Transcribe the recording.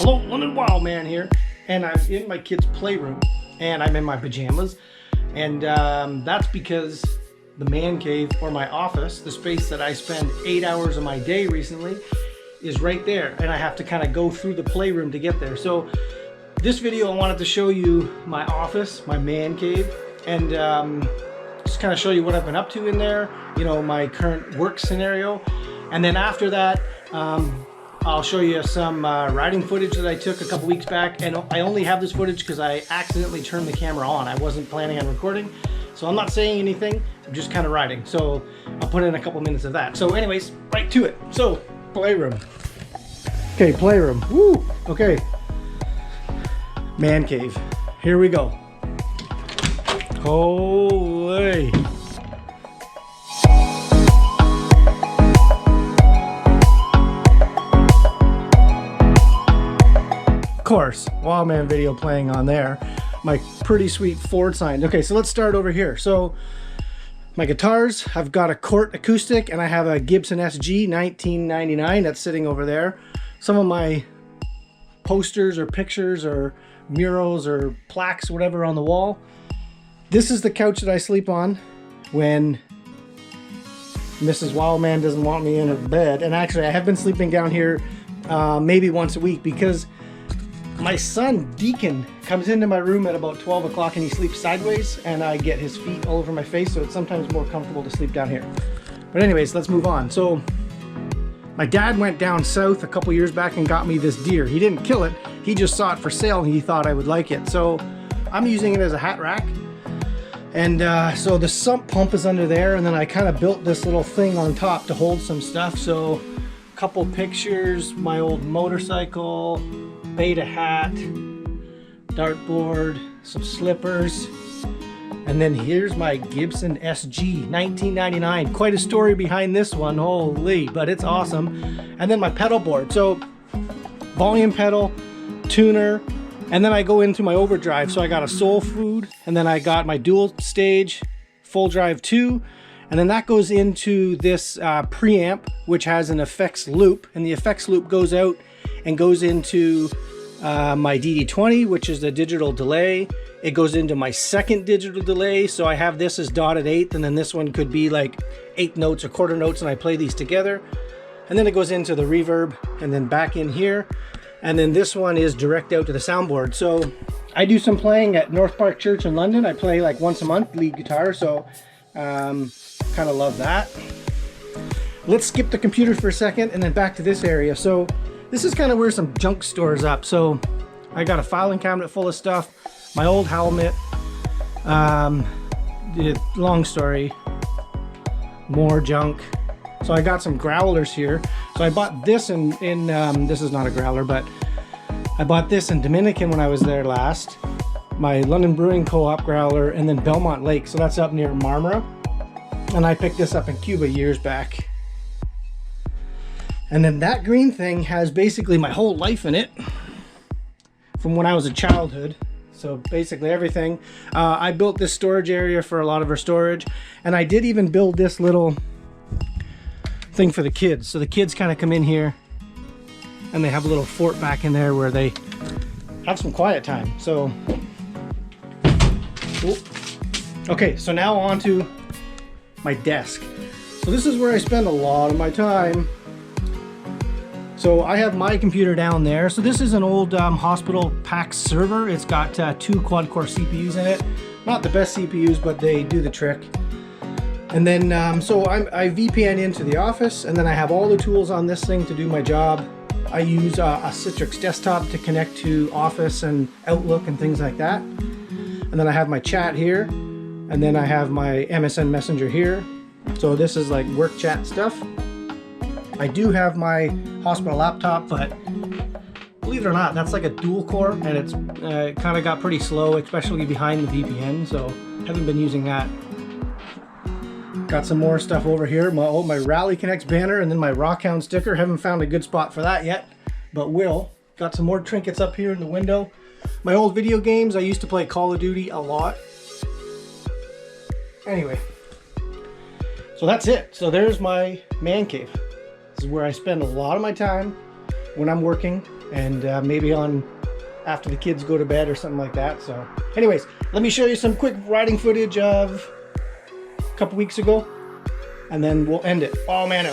Hello, London Wild Man here, and I'm in my kid's playroom, and I'm in my pajamas, and that's because the man cave, or my office, the space that I spend 8 hours of my day recently, is right there, and I have to kind of go through the playroom to get there. So this video I wanted to show you my office, my man cave, and just kind of show you what I've been up to in there, you know, my current work scenario, and then after that I'll show you some riding footage that I took a couple weeks back, and I only have this footage because I accidentally turned the camera on. I wasn't planning on recording, so I'm not saying anything, I'm just kind of riding. So I'll put in a couple minutes of that. So anyways, right to it. So playroom. Okay, playroom. Woo! Okay. Man cave. Here we go. Holy. Of course, Wildman video playing on there. My pretty sweet Ford sign. Okay, so let's start over here. So my guitars, I've got a Cort acoustic and I have a Gibson SG 1999 that's sitting over there. Some of my posters or pictures or murals or plaques, whatever, on the wall. This is the couch that I sleep on when Mrs. Wildman doesn't want me in her bed. And actually I have been sleeping down here maybe once a week because my son Deacon comes into my room at about 12 o'clock and he sleeps sideways, and I get his feet all over my face, so it's sometimes more comfortable to sleep down here. But anyways, let's move on. So my dad went down south a couple years back and got me this deer. He didn't kill it, he just saw it for sale and he thought I would like it. So I'm using it as a hat rack. And so the sump pump is under there, and then I kind of built this little thing on top to hold some stuff. So a couple pictures, my old motorcycle, beta hat, dartboard, some slippers, and then here's my Gibson SG 1999. Quite a story behind this one, holy, but it's awesome. And then my pedal board, so volume pedal, tuner, and then I go into my overdrive. So I got a Soul Food, and then I got my dual stage full drive 2, and then that goes into this preamp, which has an effects loop, and the effects loop goes out and goes into my DD20, which is the digital delay. It goes into my second digital delay, so I have this as dotted eighth, and then this one could be like 8 notes or quarter notes, and I play these together. And then it goes into the reverb, and then back in here, and then this one is direct out to the soundboard. So I do some playing at North Park Church in London. I play like once a month, lead guitar, so kind of love that. Let's skip the computer for a second and then back to this area. So this is kind of where some junk stores up. So I got a filing cabinet full of stuff, my old helmet, long story, more junk. So I got some growlers here. So I bought this in this is not a growler, but I bought this in Dominican when I was there last. My London Brewing Co-op growler, and then Belmont Lake. So that's up near Marmara. And I picked this up in Cuba years back. And then that green thing has basically my whole life in it from when I was a childhood. So basically everything. I built this storage area for a lot of our storage, and I did even build this little thing for the kids. So the kids kind of come in here and they have a little fort back in there where they have some quiet time. So, okay, so now on to my desk. So this is where I spend a lot of my time. So I have my computer down there. So this is an old hospital PAX server. It's got 2 quad-core CPUs in it. Not the best CPUs, but they do the trick. And then, so I VPN into the office, and then I have all the tools on this thing to do my job. I use a Citrix desktop to connect to Office and Outlook and things like that. And then I have my chat here, and then I have my MSN Messenger here. So this is like work chat stuff. I do have my hospital laptop, but believe it or not, that's like a dual core, and it's kind of got pretty slow, especially behind the VPN, so haven't been using that. Got some more stuff over here, my Rally Connects banner, and then my Rockhound sticker. Haven't found a good spot for that yet, but will. Got some more trinkets up here in the window. My old video games, I used to play Call of Duty a lot. Anyway, so that's it. So there's my man cave. This is where I spend a lot of my time. when I'm working, and maybe on after the kids go to bed or something like that. So anyways, let me show you some quick riding footage of a couple weeks ago, and then we'll end it. Oh man,